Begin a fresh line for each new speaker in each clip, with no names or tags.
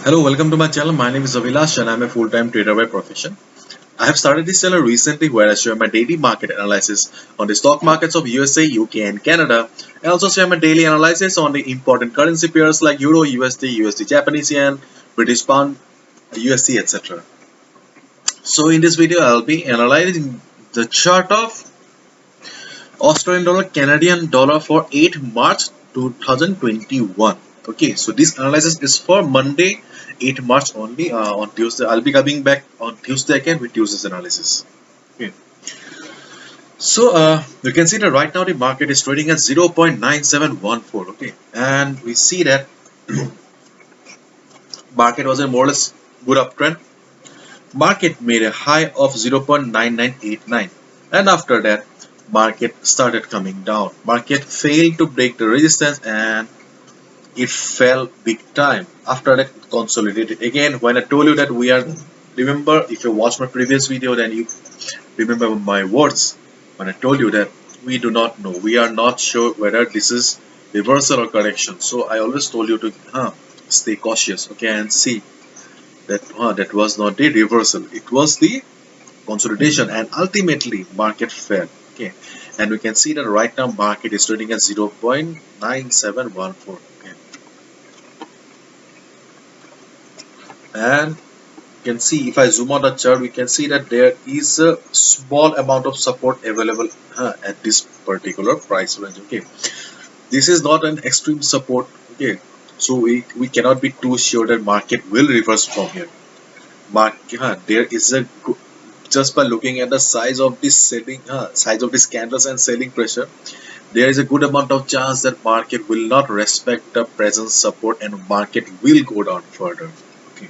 Hello, welcome to my channel. My name is Avilash and I'm a full-time trader by profession. I have started this channel recently where I share my daily market analysis on the stock markets of USA, UK and Canada. I also share my daily analysis on the important currency pairs like Euro, USD, USD Japanese Yen, British Pound, USD, etc. So in this video, I'll be analyzing the chart of Australian dollar, Canadian dollar for 8 March 2021. Okay, so this analysis is for Monday, 8 March only. On Tuesday, I'll be coming back on Tuesday again with Tuesday's analysis. Okay, so you can see that right now the market is trading at 0.9714. Okay, and we see that market was a more or less good uptrend. Market made a high of 0.9989, and after that, market started coming down. Market failed to break the resistance and it fell big time. After that, it consolidated again. When I told you that we are, remember, if you watched my previous video, then you remember my words when I told you that we do not know, we are not sure whether this is reversal or correction. So I always told you to stay cautious, okay, and see that that was not the reversal, it was the consolidation, and ultimately market fell. Okay, and we can see that right now market is trading at 0.9714. Okay, and you can see, if I zoom out the chart, we can see that there is a small amount of support available at this particular price range. Okay, this is not an extreme support. Okay, so we cannot be too sure that market will reverse from here. There is a just by looking at the size of this size of these candles and selling pressure, there is a good amount of chance that market will not respect the present support and market will go down further. Okay,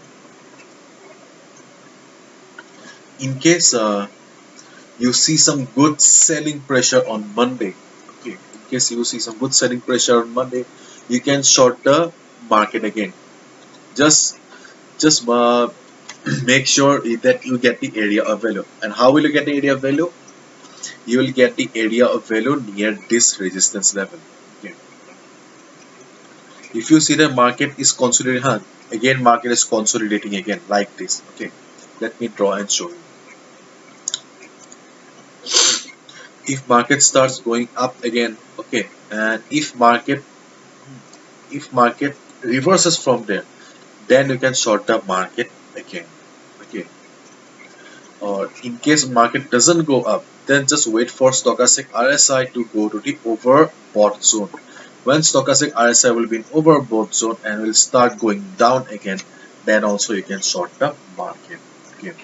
in case you see some good selling pressure on Monday. Okay, in case you see some good selling pressure on Monday, you can short the market again. Just make sure that you get the area of value. And how will you get the area of value? You will get the area of value near this resistance level. Okay, if you see the market is consolidating, again market is consolidating again like this. Okay, let me draw and show you. If market starts going up again, okay, and if market reverses from there, then you can short the market again. Okay, or in case market doesn't go up, then just wait for stochastic RSI to go to the overbought zone. When stochastic RSI will be in overbought zone and will start going down again, then also you can short the market. Okay,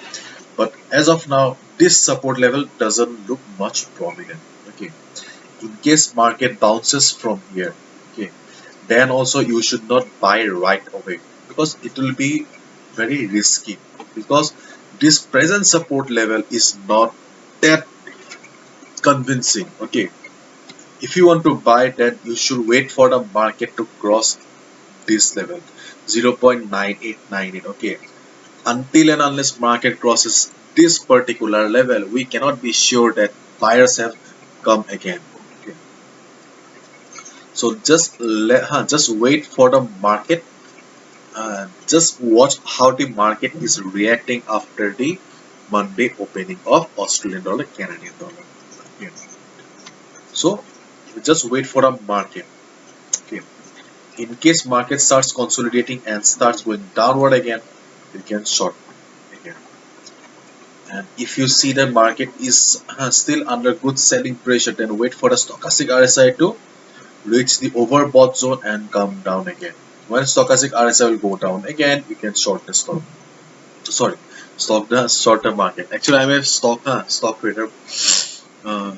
but as of now, this support level doesn't look much prominent. Okay, in case market bounces from here, okay, then also you should not buy right away, because it will be very risky, because this present support level is not that convincing. Okay, if you want to buy that, you should wait for the market to cross this level, 0.9898. Okay, until and unless market crosses this particular level, we cannot be sure that buyers have come again. Okay, so just wait for the market. Just watch how the market is reacting after the Monday opening of Australian dollar, Canadian dollar. Okay, so just wait for the market. Okay, in case market starts consolidating and starts going downward again, you can short again. And if you see the market is still under good selling pressure, then wait for the stochastic RSI to reach the overbought zone and come down again. When stochastic RSI will go down again, you can short the stock. Sorry, stock the short-term market. Actually, I'm a stock trader. Uh,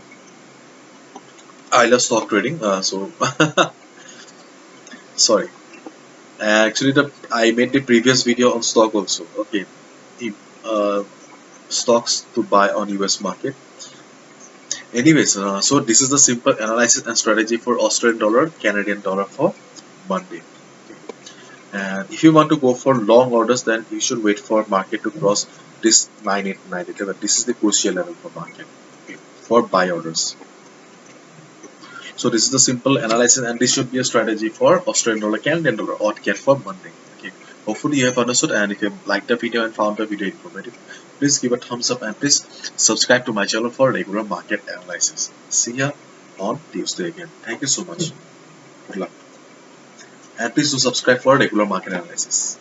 I love stock trading. So sorry. Actually, the I made the previous video on stock also. Okay, uh, stocks to buy on US market. Anyways, so this is the simple analysis and strategy for Australian dollar, Canadian dollar for Monday. And if you want to go for long orders, then you should wait for market to cross this 9897. This is the crucial level for market, okay, for buy orders. So this is the simple analysis, and this should be a strategy for Australian dollar, Canadian dollar, AUD CAD for Monday. Okay, Hopefully you have understood, and if you liked the video and found the video informative, please give a thumbs up and please subscribe to my channel for regular market analysis. See ya on Tuesday again. Thank you so much. Good luck. And please do subscribe for regular market analysis.